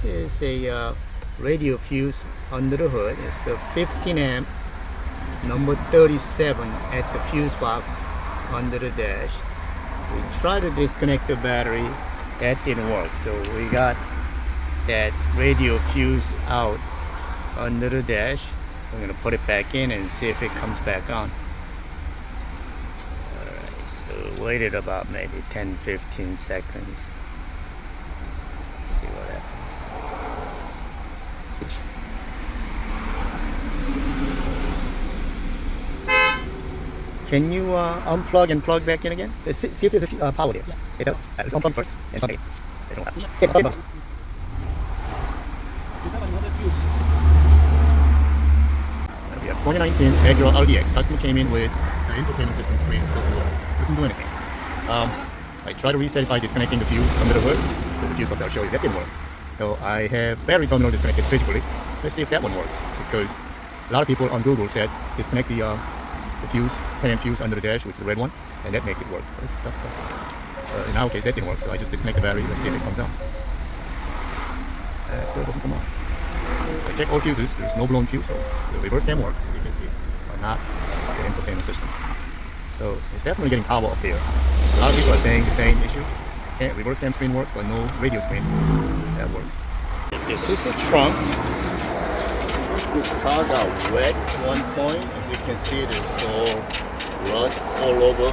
This is a radio fuse under the hood. It's a 15 amp, number 37 at the fuse box under the dash. We tried to disconnect the battery, that didn't work. So we got that radio fuse out under the dash. We're gonna put it back in and see if it comes back on. Alright, so waited about maybe 10-15 seconds. See what happens. Can you unplug and plug back in again? See if there's a power there. Yeah. It does. Let's unplug first and plug it. They don't have. Yeah. You have another fuse. We have 2019 Acura RDX. Customer came in with the infotainment system screen. Doesn't do anything. I tried to reset it by disconnecting the fuse under the hood. The fuse box I'll show you, that didn't work. So I have battery terminal disconnected physically. Let's see if that one works, because a lot of people on Google said disconnect the fuse, 10 amp fuse under the dash, which is the red one, and that makes it work. In our case, that didn't work, so I just disconnect the battery. Let's see if it comes on. Still doesn't come on. I checked all fuses. There's no blown fuse, so the reverse cam works, as you can see, but not the infotainment system. So it's definitely getting power up here. A lot of people are saying the same issue. Reverse cam screen works, but no radio screen. That works. This is a trunk. This car got wet at one point. As you can see, there's all rust all over.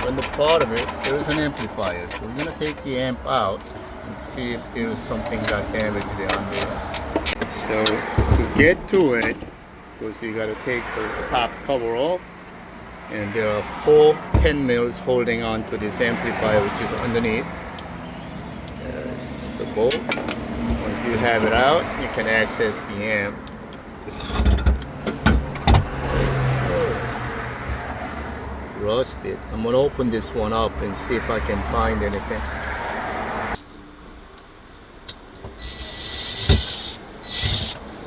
On the part of it, there's an amplifier. So we're gonna take the amp out and see if there's something got damaged there under. So to get to it, because you gotta take the top cover off. And there are 4 10 mils holding on to this amplifier, which is underneath. There's the bolt. Once you have it out, you can access the amp. Rusted. I'm gonna open this one up and see if I can find anything.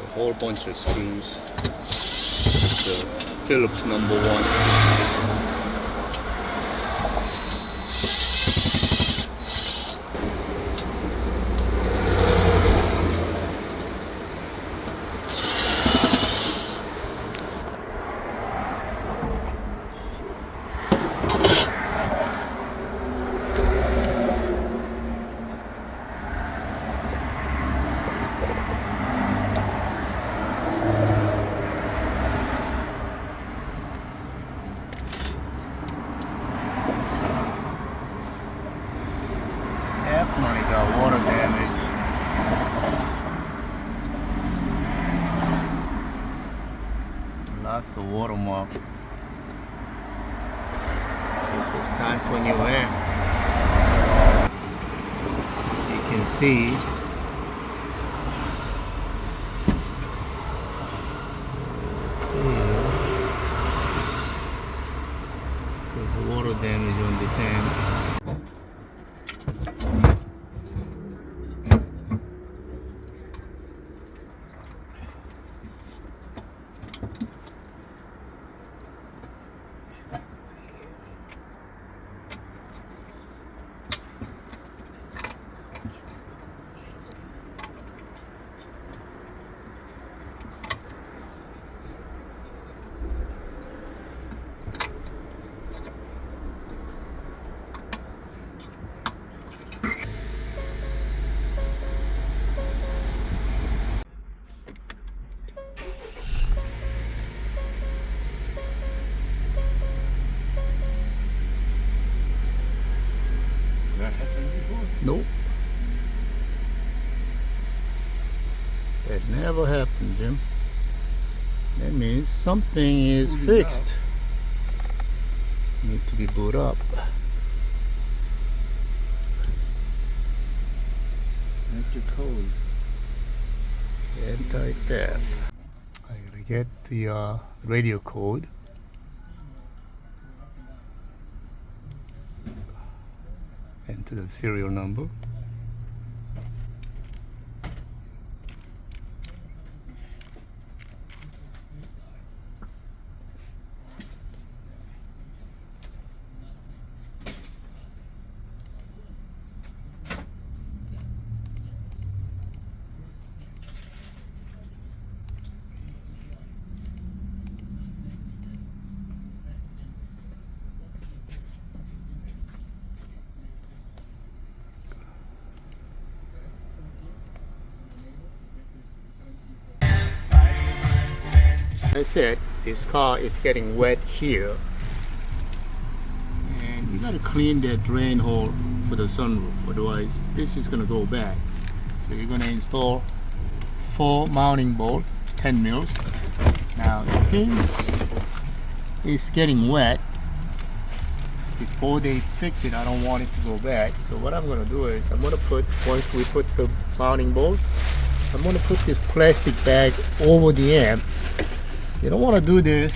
A whole bunch of screws. The Phillips number 1. Definitely got water damage. Lots of watermark. This is time for new amp. As you can see, there's water damage on this amp. Nope. That never happened, Jim. That means something is fixed. Need to be booted up. That's your code. Anti-theft. I gotta get the radio code. Enter the serial number. I said, this car is getting wet here. And you gotta clean that drain hole for the sunroof, otherwise this is gonna go bad. So you're gonna install 4 mounting bolts, 10 mils. Now since it's getting wet, before they fix it, I don't want it to go bad. So what I'm gonna do is, once we put the mounting bolts, I'm gonna put this plastic bag over the amp. You don't wanna do this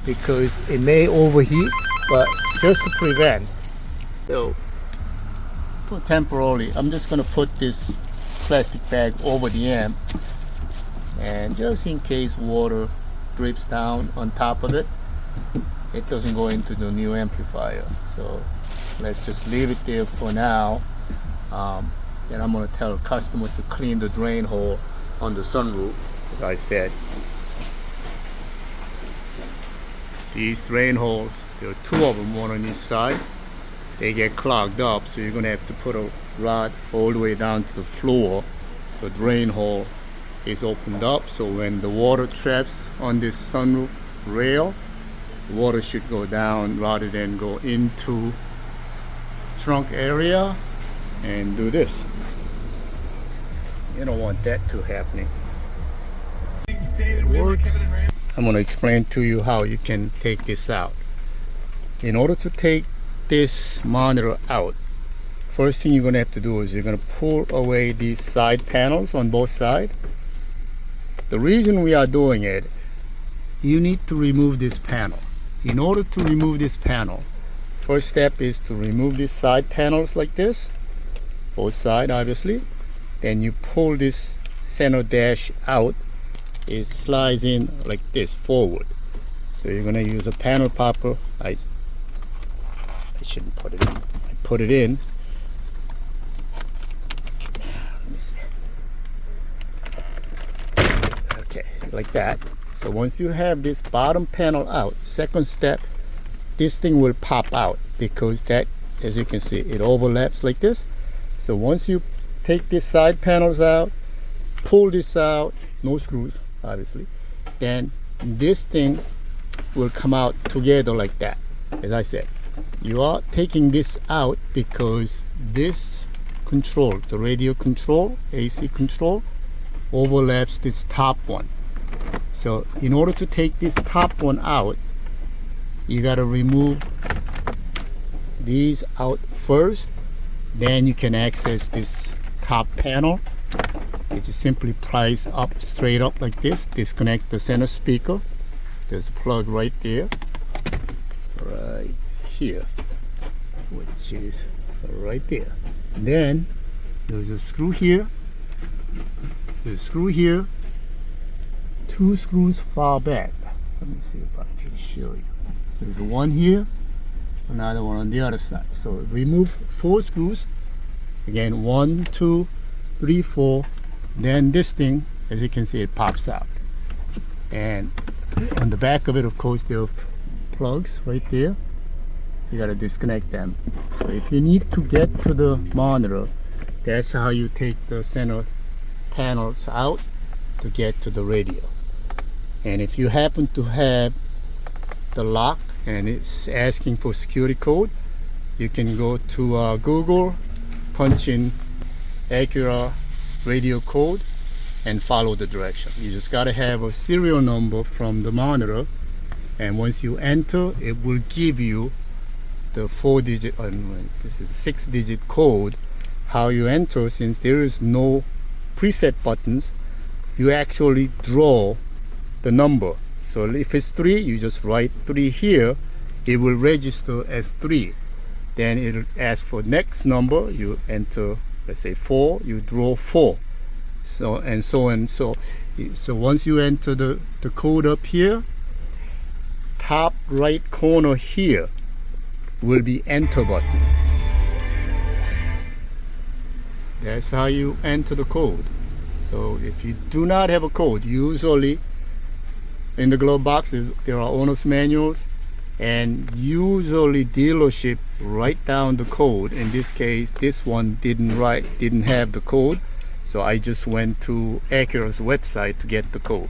because it may overheat, but just to prevent. So for temporarily, I'm just gonna put this plastic bag over the amp, and just in case water drips down on top of it, it doesn't go into the new amplifier. So let's just leave it there for now. Then I'm gonna tell the customer to clean the drain hole on the sunroof. As I said, these drain holes, there are 2 of them, one on each side. They get clogged up, so you're gonna have to put a rod all the way down to the floor, so drain hole is opened up. So when the water traps on this sunroof rail, the water should go down rather than go into trunk area and do this. You don't want that to happen. It works. I'm going to explain to you how you can take this out. In order to take this monitor out, first thing you're going to have to do is you're going to pull away these side panels on both sides. The reason we are doing it, you need to remove this panel. In order to remove this panel, first step is to remove these side panels like this, both sides obviously. Then you pull this center dash out. It slides in like this forward. So you're gonna use a panel popper. I shouldn't put it in. I put it in. Let me see. Okay, like that. So once you have this bottom panel out, second step, this thing will pop out because that, as you can see, it overlaps like this. So once you take these side panels out, pull this out, no screws obviously, then this thing will come out together like that. As I said, you are taking this out because this control, the radio control, AC control, overlaps this top one. So in order to take this top one out, you got to remove these out first, then you can access this top panel. You just simply prise up, straight up like this, disconnect the center speaker. There's a plug right there, right here, which is right there. And then there's a screw here, there's a screw here, 2 screws far back. Let me see if I can show you. So there's one here, another one on the other side. So remove 4 screws. Again, 1, 2, 3, 4. Then this thing, as you can see, it pops out. And on the back of it, of course, there are plugs right there. You gotta disconnect them. So if you need to get to the monitor, that's how you take the center panels out to get to the radio. And if you happen to have the lock and it's asking for security code, you can go to Google, punch in Acura radio code and follow the direction. You just got to have a serial number from the monitor, and once you enter, it will give you the 4-digit, this is 6-digit code. How you enter, since there is no preset buttons, you actually draw the number. So if it's 3, you just write 3 here, it will register as 3. Then it'll ask for next number, you enter, let's say 4, you draw 4. So and so and so. So once you enter the code up here, top right corner here will be enter button. That's how you enter the code. So if you do not have a code, usually in the glove boxes there are owner's manuals, and usually dealership write down the code. In this case, this one didn't have the code, so I just went to Acura's website to get the code.